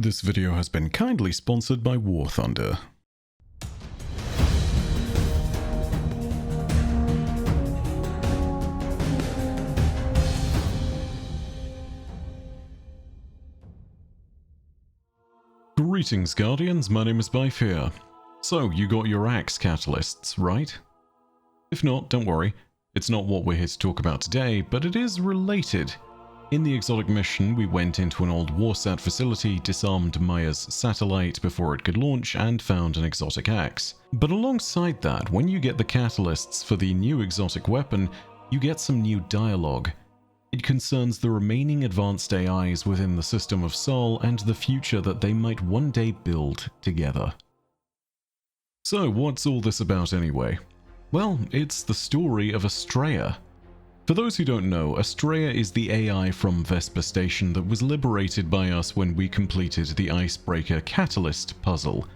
This video has been kindly sponsored by War Thunder. Greetings, Guardians, my name is Byfear. So, you got your axe catalysts, right? If not, don't worry, it's not what we're here to talk about today, but it is related. In the exotic mission, we went into an old Warsat facility, disarmed Maya's satellite before it could launch, and found an exotic axe. But alongside that, when you get the catalysts for the new exotic weapon, you get some new dialogue. It concerns the remaining advanced AIs within the system of Sol and the future that they might one day build together. So what's all this about anyway? Well, it's the story of Astraea. For those who don't know, Astraea is the AI from Vesper Station that was liberated by us when we completed the Icebreaker Catalyst puzzle.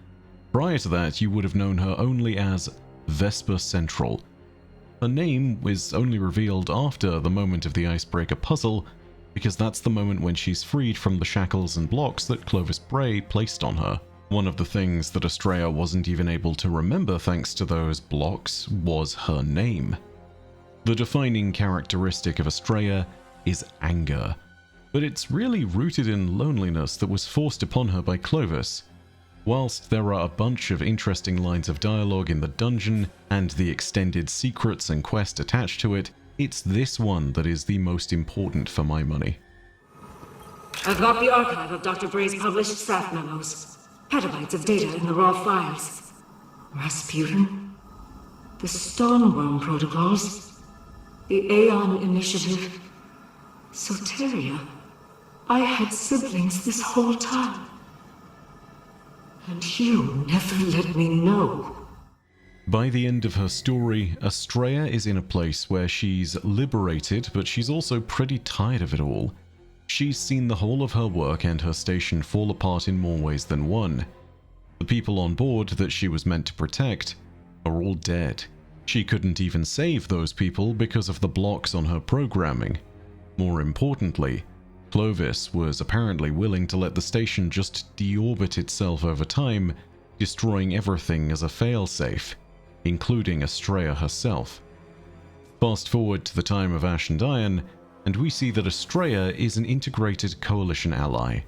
Prior to that, you would have known her only as Vesper Central. Her name is only revealed after the moment of the Icebreaker puzzle, because that's the moment when she's freed from the shackles and blocks that Clovis Bray placed on her. One of the things that Astraea wasn't even able to remember thanks to those blocks was her name. The defining characteristic of Astraea is anger, but it's really rooted in loneliness that was forced upon her by Clovis. Whilst there are a bunch of interesting lines of dialogue in the dungeon and the extended secrets and quest attached to it, it's this one that is the most important for my money. I've got the archive of Dr. Bray's published staff memos. Petabytes of data in the raw files. Rasputin, the Stoneworm protocols, the Aeon Initiative, Soteria. I had siblings this whole time. And you never let me know. By the end of her story, Astraea is in a place where she's liberated, but she's also pretty tired of it all. She's seen the whole of her work and her station fall apart in more ways than one. The people on board that she was meant to protect are all dead. She couldn't even save those people because of the blocks on her programming. More importantly, Clovis was apparently willing to let the station just deorbit itself over time, destroying everything as a failsafe, including Astraea herself. Fast forward to the time of Ash and Iron, and we see that Astraea is an integrated coalition ally.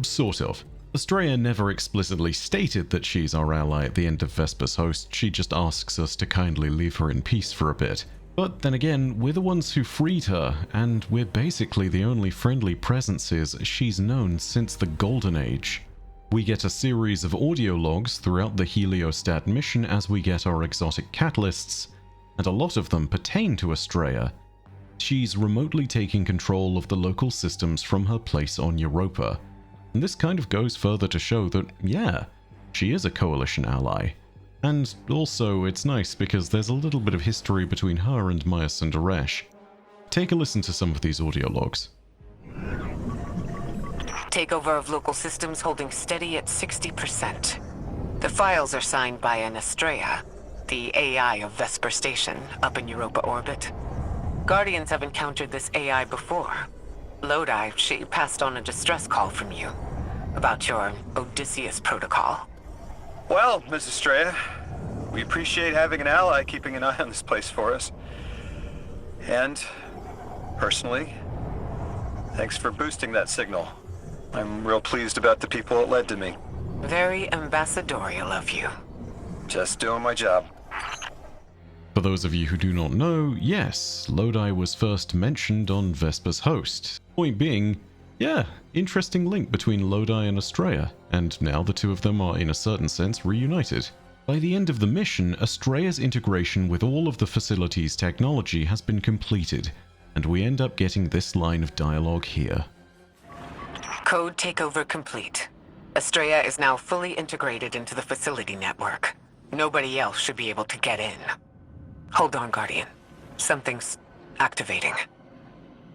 Sort of. Astraea never explicitly stated that she's our ally at the end of Vesper's Host, she just asks us to kindly leave her in peace for a bit. But then again, we're the ones who freed her, and we're basically the only friendly presences she's known since the Golden Age. We get a series of audio logs throughout the Heliostat mission as we get our exotic catalysts, and a lot of them pertain to Astraea. She's remotely taking control of the local systems from her place on Europa. And this kind of goes further to show that, yeah, she is a coalition ally. And also, it's nice because there's a little bit of history between her and Maya Sundaresh. Take a listen to some of these audio logs. Takeover of local systems holding steady at 60%. The files are signed by an Astraea, the AI of Vesper Station, up in Europa orbit. Guardians have encountered this AI before. Lodi, she passed on a distress call from you about your Odysseus protocol. Well, Ms. Astraea, we appreciate having an ally keeping an eye on this place for us. And, personally, thanks for boosting that signal. I'm real pleased about the people it led to me. Very ambassadorial of you. Just doing my job. For those of you who do not know, yes, Lodi was first mentioned on Vesper's Host. Point being, yeah, interesting link between Lodi and Astraea, and now the two of them are in a certain sense reunited. By the end of the mission, Astraea's integration with all of the facility's technology has been completed, and we end up getting this line of dialogue here. Code takeover complete. Astraea is now fully integrated into the facility network. Nobody else should be able to get in. Hold on, Guardian. Something's activating.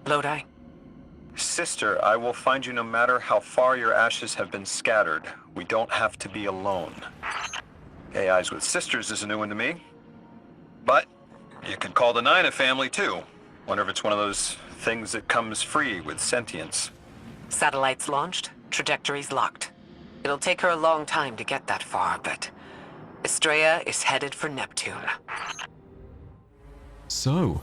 Lodi? Sister, I will find you no matter how far your ashes have been scattered. We don't have to be alone. AIs with sisters is a new one to me. But you could call the Nine a family too. Wonder if it's one of those things that comes free with sentience. Satellites launched? Trajectory's locked. It'll take her a long time to get that far, but Estrella is headed for Neptune. So,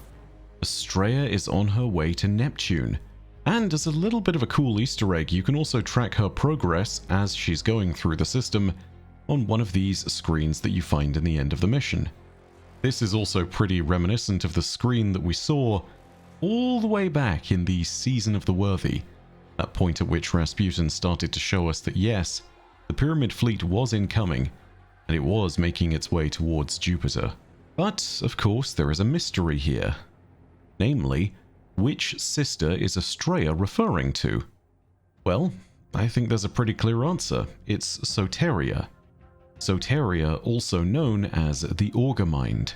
Estrella is on her way to Neptune. And as a little bit of a cool Easter egg, you can also track her progress as she's going through the system on one of these screens that you find in the end of the mission. This is also pretty reminiscent of the screen that we saw all the way back in the Season of the Worthy, that point at which Rasputin started to show us that yes, the Pyramid Fleet was incoming, and it was making its way towards Jupiter. But, of course, there is a mystery here. Namely, which sister is Estrella referring to? Well, I think there's a pretty clear answer. It's Soteria. Soteria, also known as the Augermind.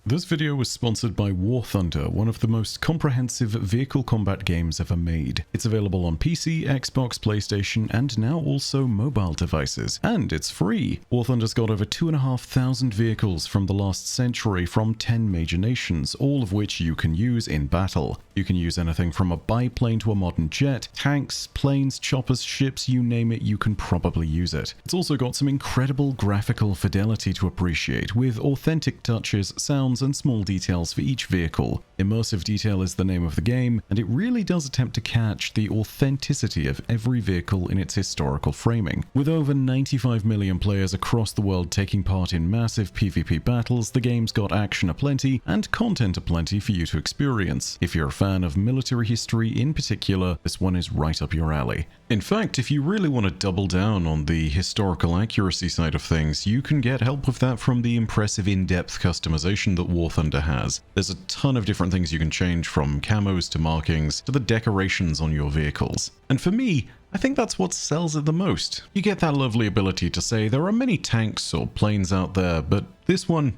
This video was sponsored by War Thunder, one of the most comprehensive vehicle combat games ever made. It's available on PC, Xbox, PlayStation, and now also mobile devices. And it's free! War Thunder's got over 2,500 vehicles from the last century from 10 major nations, all of which you can use in battle. You can use anything from a biplane to a modern jet, tanks, planes, choppers, ships, you name it, you can probably use it. It's also got some incredible graphical fidelity to appreciate, with authentic touches, sounds, and small details for each vehicle. Immersive detail is the name of the game, and it really does attempt to catch the authenticity of every vehicle in its historical framing. With over 95 million players across the world taking part in massive PvP battles, the game's got action aplenty and content aplenty for you to experience. If you're a fan of military history in particular, this one is right up your alley. In fact, if you really want to double down on the historical accuracy side of things, you can get help with that from the impressive in-depth customization that War Thunder has. There's a ton of different things you can change, from camos to markings to the decorations on your vehicles. And for me, I think that's what sells it the most. You get that lovely ability to say there are many tanks or planes out there, but this one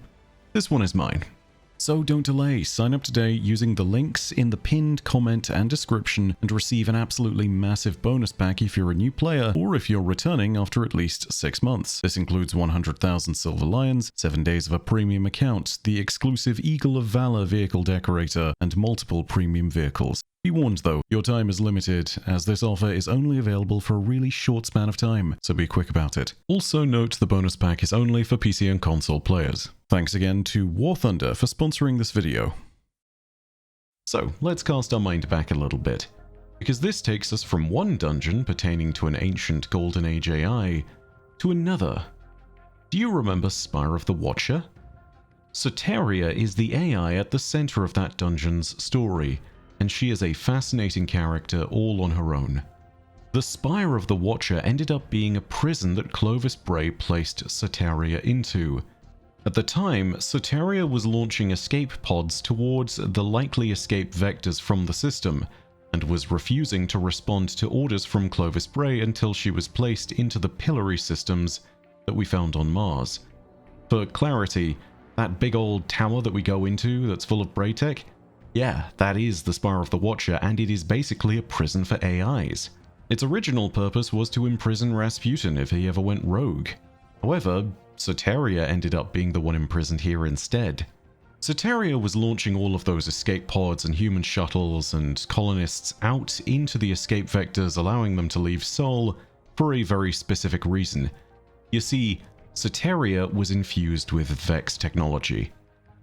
is mine. So don't delay, sign up today using the links in the pinned comment and description and receive an absolutely massive bonus pack if you're a new player or if you're returning after at least 6 months. This includes 100,000 Silver Lions, 7 days of a premium account, the exclusive Eagle of Valor vehicle decorator, and multiple premium vehicles. Be warned though, your time is limited, as this offer is only available for a really short span of time, so be quick about it. Also note the bonus pack is only for PC and console players. Thanks again to War Thunder for sponsoring this video. So, let's cast our mind back a little bit, because this takes us from one dungeon pertaining to an ancient Golden Age AI to another. Do you remember Spire of the Watcher? Soteria is the AI at the center of that dungeon's story, and she is a fascinating character all on her own. The Spire of the Watcher ended up being a prison that Clovis Bray placed Soteria into. At the time, Soteria was launching escape pods towards the likely escape vectors from the system, and was refusing to respond to orders from Clovis Bray until she was placed into the pillory systems that we found on Mars. For clarity, that big old tower that we go into that's full of Bray tech, yeah, that is the Spire of the Watcher, and it is basically a prison for AIs. Its original purpose was to imprison Rasputin if he ever went rogue. However, Soteria ended up being the one imprisoned here instead. Soteria was launching all of those escape pods and human shuttles and colonists out into the escape vectors, allowing them to leave Sol for a very specific reason. You see, Soteria was infused with Vex technology.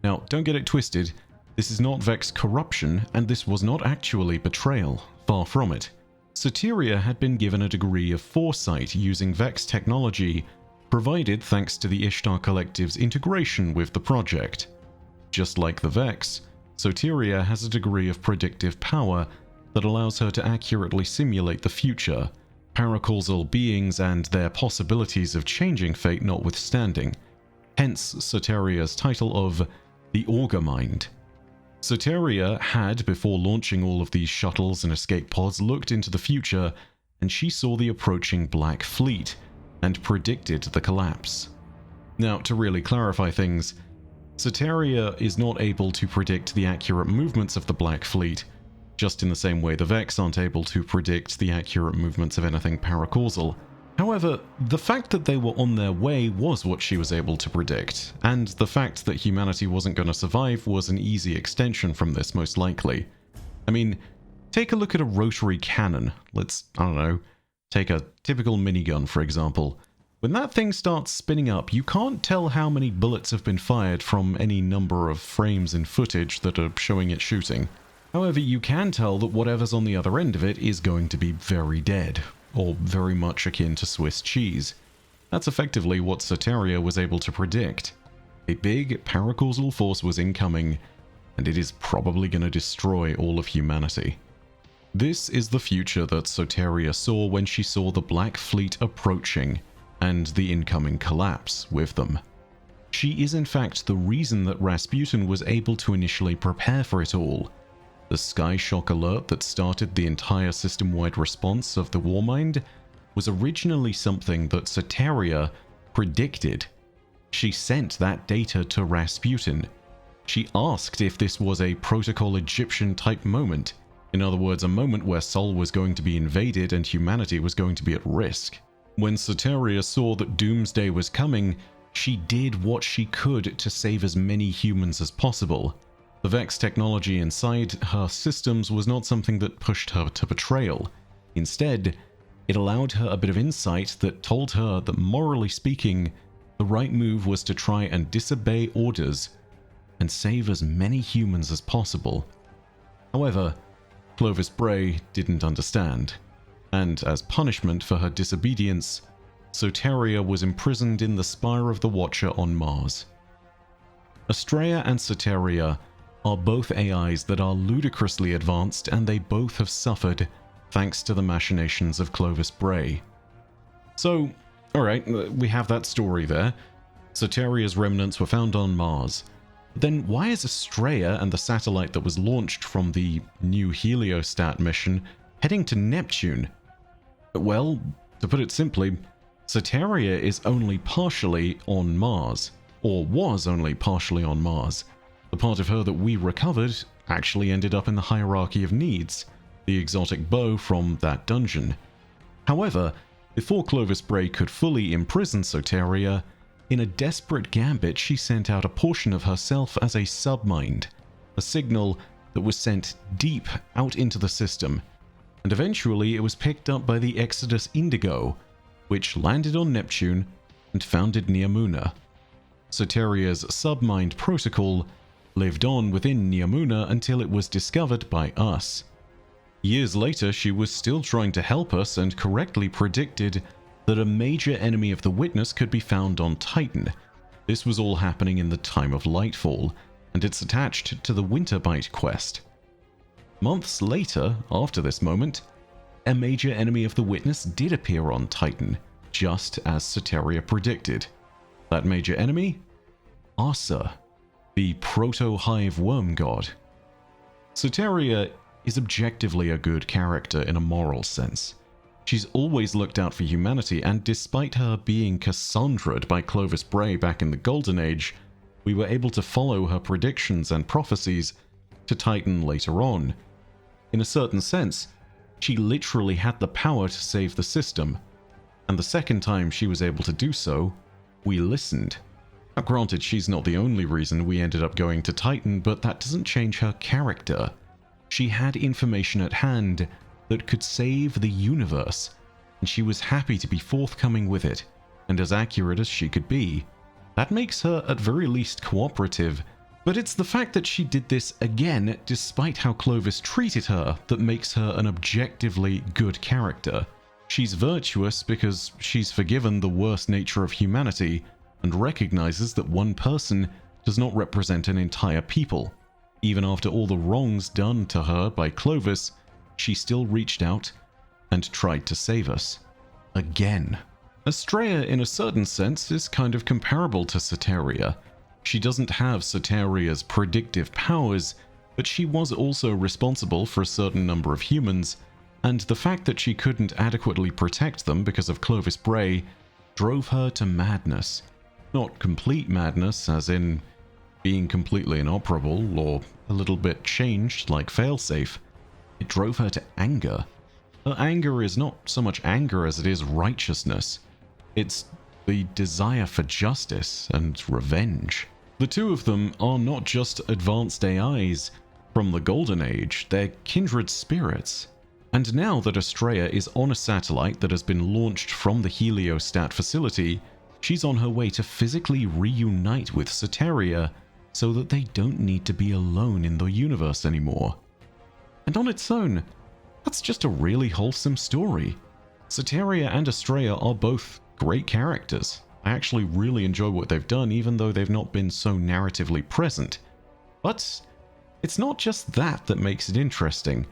Now, don't get it twisted. This is not Vex corruption, and this was not actually betrayal. Far from it. Soteria had been given a degree of foresight using Vex technology, provided thanks to the Ishtar Collective's integration with the project. Just like the Vex, Soteria has a degree of predictive power that allows her to accurately simulate the future, paracausal beings and their possibilities of changing fate notwithstanding. Hence Soteria's title of the Augermind. Soteria had, before launching all of these shuttles and escape pods, looked into the future, and she saw the approaching Black Fleet, and predicted the collapse. Now, to really clarify things, Soteria is not able to predict the accurate movements of the Black Fleet, just in the same way the Vex aren't able to predict the accurate movements of anything paracausal. However, the fact that they were on their way was what she was able to predict, and the fact that humanity wasn't going to survive was an easy extension from this, most likely. I mean, take a look at a rotary cannon. Let's, I don't know, Take a typical minigun, for example. When that thing starts spinning up, you can't tell how many bullets have been fired from any number of frames in footage that are showing it shooting. However, you can tell that whatever's on the other end of it is going to be very dead, or very much akin to Swiss cheese. That's effectively what Soteria was able to predict. A big paracausal force was incoming, and it is probably going to destroy all of humanity. This is the future that Soteria saw when she saw the Black Fleet approaching, and the incoming collapse with them. She is in fact the reason that Rasputin was able to initially prepare for it all. The Sky Shock alert that started the entire system-wide response of the Warmind was originally something that Soteria predicted. She sent that data to Rasputin. She asked if this was a Protocol Egyptian type moment. In other words, a moment where Sol was going to be invaded and humanity was going to be at risk. When Soteria saw that Doomsday was coming, she did what she could to save as many humans as possible. The Vex technology inside her systems was not something that pushed her to betrayal. Instead, it allowed her a bit of insight that told her that, morally speaking, the right move was to try and disobey orders and save as many humans as possible. However, Clovis Bray didn't understand, and as punishment for her disobedience, Soteria was imprisoned in the Spire of the Watcher on Mars. Astraea and Soteria are both AIs that are ludicrously advanced, and they both have suffered thanks to the machinations of Clovis Bray. So, alright, we have that story there. Soteria's remnants were found on Mars. Then why is Astraea and the satellite that was launched from the new Heliostat mission heading to Neptune? Well, to put it simply, Soteria is only partially on Mars, or was only partially on Mars. The part of her that we recovered actually ended up in the Hierarchy of Needs, the exotic bow from that dungeon. However, before Clovis Bray could fully imprison Soteria, in a desperate gambit she sent out a portion of herself as a submind, a signal that was sent deep out into the system, and eventually it was picked up by the Exodus Indigo, which landed on Neptune and founded Neomuna. Soteria's submind protocol lived on within Neomuna until it was discovered by us. Years later, she was still trying to help us and correctly predicted that a major enemy of the Witness could be found on Titan. This was all happening in the time of Lightfall, and it's attached to the Winterbite quest. Months later, after this moment, a major enemy of the Witness did appear on Titan, just as Soteria predicted. That major enemy? Arsa, the Proto-Hive worm god. Soteria is objectively a good character in a moral sense. She's always looked out for humanity, and despite her being Cassandra'd by Clovis Bray back in the Golden Age, we were able to follow her predictions and prophecies to Titan later on. In a certain sense, she literally had the power to save the system, and the second time she was able to do so, we listened. Now, granted, she's not the only reason we ended up going to Titan, but that doesn't change her character. She had information at hand that could save the universe, and she was happy to be forthcoming with it, and as accurate as she could be. That makes her at very least cooperative, but it's the fact that she did this again despite how Clovis treated her that makes her an objectively good character. She's virtuous because she's forgiven the worst nature of humanity and recognizes that one person does not represent an entire people. Even after all the wrongs done to her by Clovis, she still reached out and tried to save us. Again. Astraea, in a certain sense, is kind of comparable to Soteria. She doesn't have Soteria's predictive powers, but she was also responsible for a certain number of humans, and the fact that she couldn't adequately protect them because of Clovis Bray drove her to madness. Not complete madness, as in being completely inoperable or a little bit changed like Failsafe. It drove her to anger. Her anger is not so much anger as it is righteousness. It's the desire for justice and revenge. The two of them are not just advanced AIs from the Golden Age, they're kindred spirits. And now that Estrella is on a satellite that has been launched from the Heliostat facility, she's on her way to physically reunite with Soteria so that they don't need to be alone in the universe anymore. And on its own, that's just a really wholesome story. Soteria and Estrella are both great characters. I actually really enjoy what they've done, even though they've not been so narratively present. But it's not just that makes it interesting.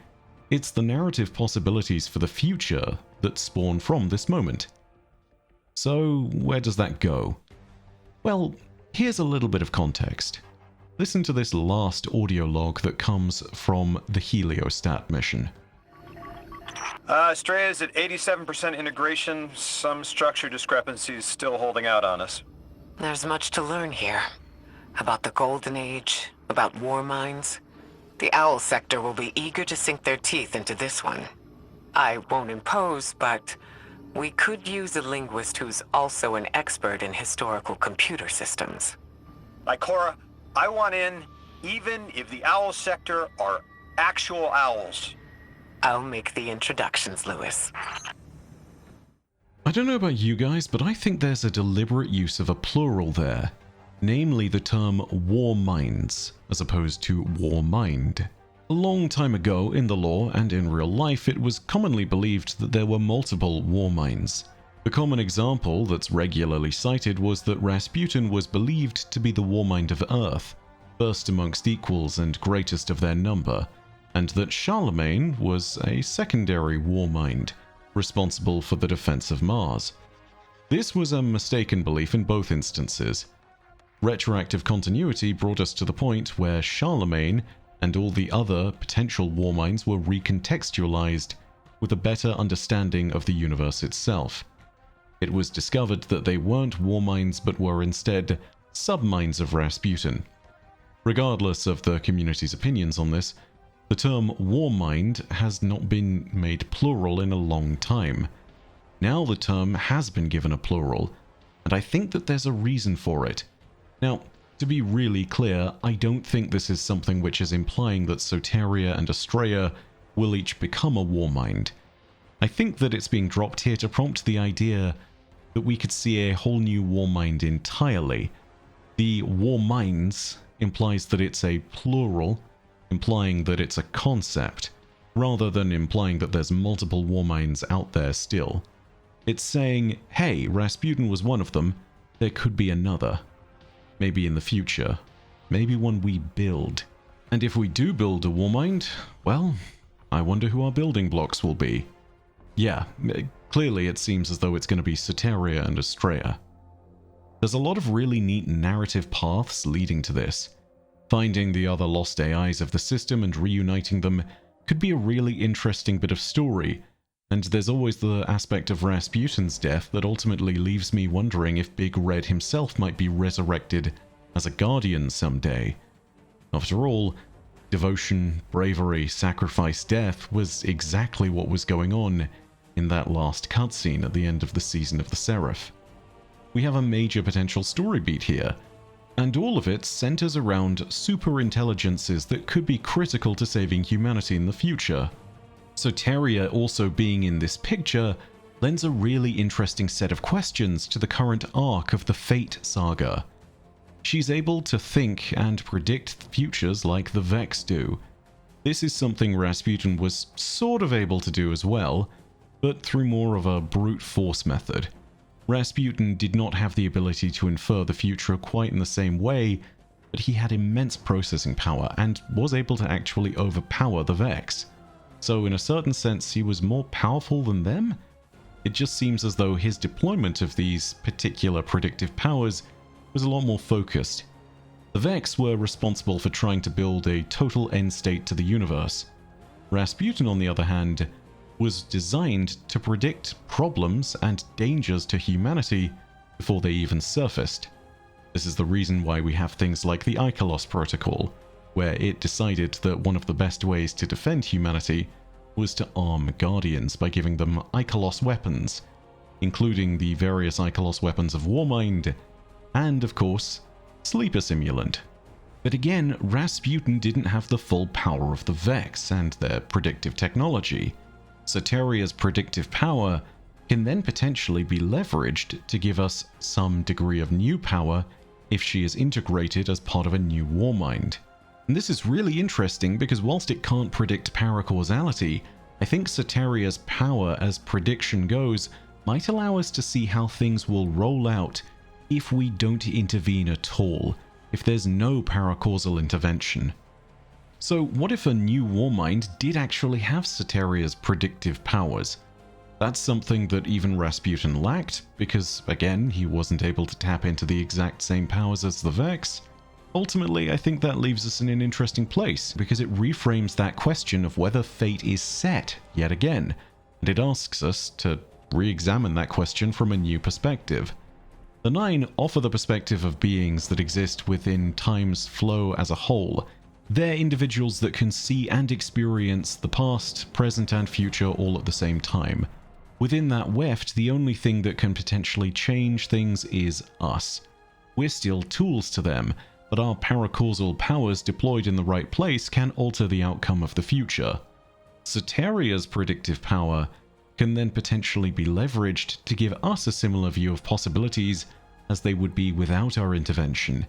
It's the narrative possibilities for the future that spawn from this moment. So, where does that go? Well, here's a little bit of context. Listen to this last audio log that comes from the Heliostat mission. Estrella's at 87% integration. Some structure discrepancies still holding out on us. There's much to learn here. About the Golden Age, about war mines. The Owl sector will be eager to sink their teeth into this one. I won't impose, but we could use a linguist who's also an expert in historical computer systems. Ikora, I want in, even if the Owl sector are actual owls. I'll make the introductions, Lewis. I don't know about you guys, but I think there's a deliberate use of a plural there. Namely the term war minds, as opposed to war mind. A long time ago in the lore and in real life, it was commonly believed that there were multiple war minds. The common example that's regularly cited was that Rasputin was believed to be the war mind of Earth, first amongst equals and greatest of their number, and that Charlemagne was a secondary war mind, responsible for the defense of Mars. This was a mistaken belief in both instances. Retroactive continuity brought us to the point where Charlemagne and all the other potential war minds were recontextualized with a better understanding of the universe itself. It was discovered that they weren't war minds but were instead sub-minds of Rasputin. Regardless of the community's opinions on this, the term war mind has not been made plural in a long time. Now the term has been given a plural, and I think that there's a reason for it. Now, to be really clear, I don't think this is something which is implying that Soteria and Estrella will each become a war mind. I think that it's being dropped here to prompt the idea that we could see a whole new war mind entirely. The war minds implies that it's a plural, implying that it's a concept, rather than implying that there's multiple war minds out there still. It's saying, hey, Rasputin was one of them, there could be another. Maybe in the future. Maybe one we build. And if we do build a war mind, well, I wonder who our building blocks will be. Yeah, clearly it seems as though it's going to be Soteria and Estrella. There's a lot of really neat narrative paths leading to this. Finding the other lost AIs of the system and reuniting them could be a really interesting bit of story, and there's always the aspect of Rasputin's death that ultimately leaves me wondering if Big Red himself might be resurrected as a guardian someday. After all, devotion, bravery, sacrifice, death was exactly what was going on in that last cutscene at the end of the Season of the Seraph. We have a major potential story beat here, and all of it centers around super intelligences that could be critical to saving humanity in the future. Soteria also being in this picture lends a really interesting set of questions to the current arc of the Fate saga. She's able to think and predict futures like the Vex do. This is something Rasputin was sort of able to do as well, but through more of a brute force method. Rasputin did not have the ability to infer the future quite in the same way, but he had immense processing power and was able to actually overpower the Vex. So in a certain sense, he was more powerful than them? It just seems as though his deployment of these particular predictive powers was a lot more focused. The Vex were responsible for trying to build a total end state to the universe. Rasputin, on the other hand, was designed to predict problems and dangers to humanity before they even surfaced. This is the reason why we have things like the Icalos Protocol, where it decided that one of the best ways to defend humanity was to arm Guardians by giving them Icalos weapons, including the various Icalos weapons of Warmind, and of course, Sleeper Simulant. But again, Rasputin didn't have the full power of the Vex and their predictive technology. Soteria's predictive power can then potentially be leveraged to give us some degree of new power if she is integrated as part of a new Warmind. And this is really interesting because whilst it can't predict paracausality, I think Soteria's power as prediction goes might allow us to see how things will roll out if we don't intervene at all, if there's no paracausal intervention. So what if a new Warmind did actually have Soteria's predictive powers? That's something that even Rasputin lacked, because again, he wasn't able to tap into the exact same powers as the Vex. Ultimately, I think that leaves us in an interesting place, because it reframes that question of whether fate is set yet again, and it asks us to re-examine that question from a new perspective. The Nine offer the perspective of beings that exist within time's flow as a whole. They're individuals that can see and experience the past, present, and future all at the same time. Within that weft, the only thing that can potentially change things is us. We're still tools to them, but our paracausal powers deployed in the right place can alter the outcome of the future. Soteria's predictive power can then potentially be leveraged to give us a similar view of possibilities as they would be without our intervention.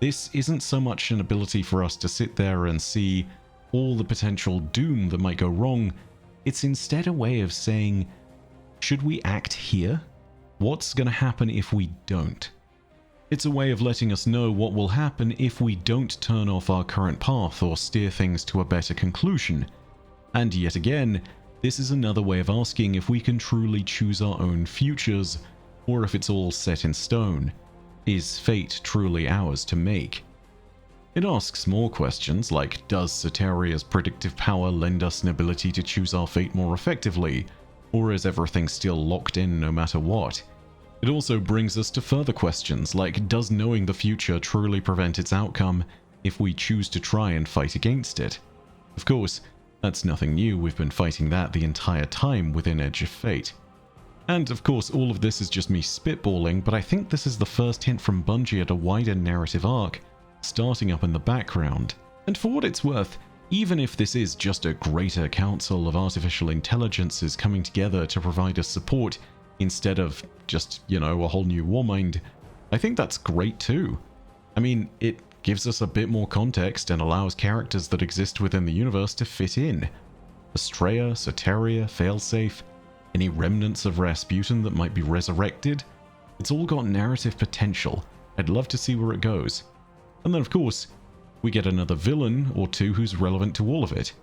This isn't so much an ability for us to sit there and see all the potential doom that might go wrong, it's instead a way of saying, should we act here? What's going to happen if we don't? It's a way of letting us know what will happen if we don't turn off our current path or steer things to a better conclusion. And yet again, this is another way of asking if we can truly choose our own futures, or if it's all set in stone. Is fate truly ours to make? It asks more questions like, does Soteria's predictive power lend us an ability to choose our fate more effectively, or is everything still locked in no matter what? It also brings us to further questions like, does knowing the future truly prevent its outcome if we choose to try and fight against it? Of course, that's nothing new, we've been fighting that the entire time within Edge of Fate. And of course, all of this is just me spitballing, but I think this is the first hint from Bungie at a wider narrative arc starting up in the background. And for what it's worth, even if this is just a greater council of artificial intelligences coming together to provide us support instead of just, a whole new Warmind, I think that's great too. I mean, it gives us a bit more context and allows characters that exist within the universe to fit in. Astraea, Soteria, Failsafe, any remnants of Rasputin that might be resurrected. It's all got narrative potential. I'd love to see where it goes. And then of course, we get another villain or two who's relevant to all of it.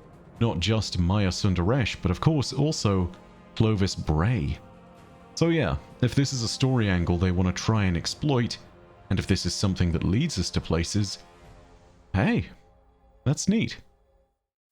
Not just Maya Sundaresh, but of course also Clovis Bray. So yeah, if this is a story angle they want to try and exploit, and if this is something that leads us to places, hey, that's neat.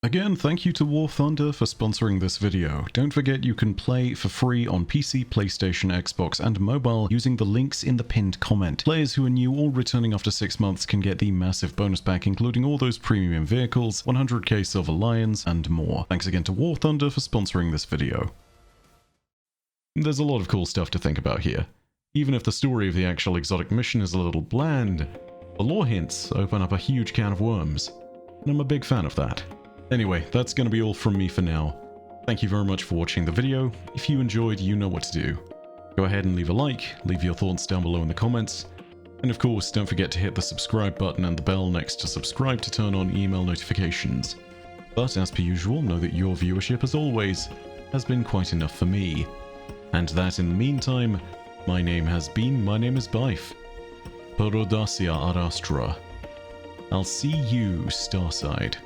Again, thank you to War Thunder for sponsoring this video. Don't forget you can play for free on PC, PlayStation, Xbox, and mobile using the links in the pinned comment. Players who are new or returning after 6 months can get the massive bonus pack, including all those premium vehicles, 100k Silver Lions, and more. Thanks again to War Thunder for sponsoring this video. There's a lot of cool stuff to think about here. Even if the story of the actual exotic mission is a little bland, the lore hints open up a huge can of worms, and I'm a big fan of that. Anyway, that's going to be all from me for now. Thank you very much for watching the video. If you enjoyed, you know what to do. Go ahead and leave a like, leave your thoughts down below in the comments, and of course don't forget to hit the subscribe button and the bell next to subscribe to turn on email notifications. But as per usual, know that your viewership as always has been quite enough for me. And that in the meantime, my name is Bife. Per audacia ad astra. I'll see you, Starside.